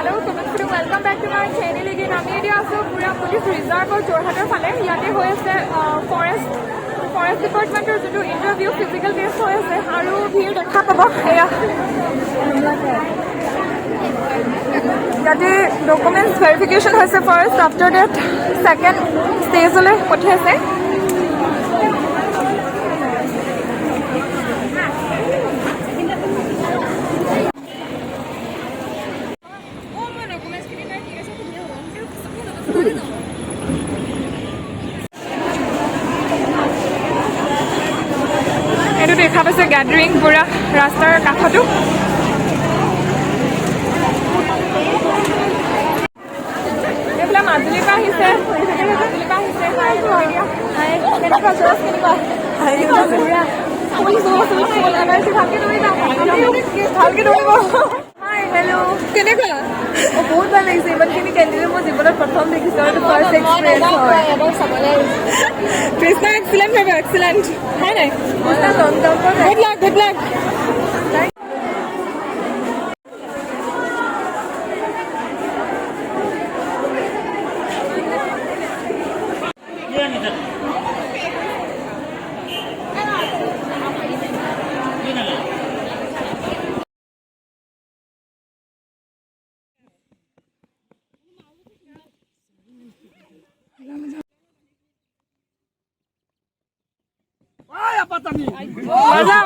Hello, welcome back to my channel again. আমি এতিয়া আছো পুৰা পুলিচ ৰিজাৰ্ভৰ যোৰহাটৰ ফালে ইয়াতে হৈ আছে ফৰেষ্ট ডিপাৰ্টমেণ্টৰ যিটো ইণ্টাৰভিউ ফিজিকেল টেষ্ট হৈ আছে আৰু ভিৰ দেখা পাব এয়া ইয়াতে ডকুমেণ্টছ ভেৰিফিকেশ্যন হৈছে ফাৰ্ষ্ট আফটাৰ ডেট ছেকেণ্ড ষ্টেজলৈ পঠিয়াইছে এইটো দেখা পাইছে গেডাৰিং পুৰা ৰাস্তাৰ কাষতো এইফালে মাজুলীৰ পৰা আহিছে ভালকে দৌৰিব হেল্ল' কেনেকুৱা বহুত ভাল লাগিছে ইমানখিনি কেণ্ডিডেট মই জীৱনত প্ৰথম দেখিছোঁ আৰু ফাৰ্ষ্ট এক্সপিৰিয়েঞ্চ হয় কৃষ্ণা এক্সিলেণ্ট হ'ব এক্সিলেণ্ট হয় নাই কৃষ্ণা লং জাম্পৰ গুড লাক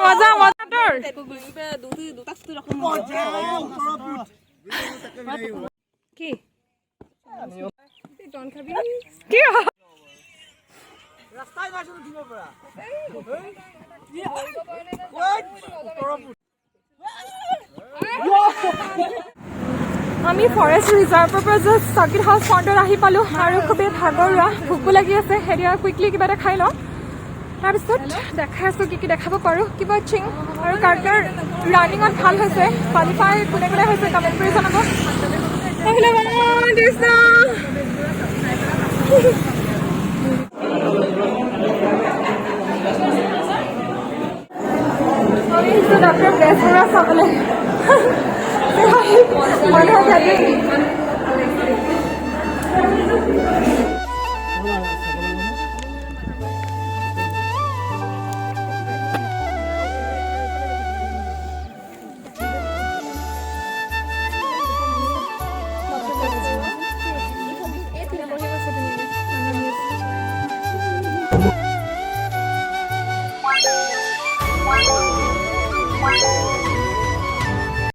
মজা তোৰ কি আমি ফৰেষ্ট ৰিজাৰ্ভৰ পৰা জাষ্ট চাৰ্কিট হাউচ ফ্ৰণ্টত আহি পালোঁ আৰু খুবেই ভাগৰুৱা ভোকো লাগি আছে এতিয়া কুইকলি কিবা এটা খাই লওঁ তাৰপিছত দেখাই আছোঁ কি দেখাব পাৰোঁ কিবা চিং আৰু কাৰ কাৰ ৰানিঙত ভাল হৈছে কোৱালিফাই কোনে কোনে হৈছে কমেণ্ট কৰি জনাব ডক্টৰ বেজবৰুৱা চাবলৈ মানুহৰ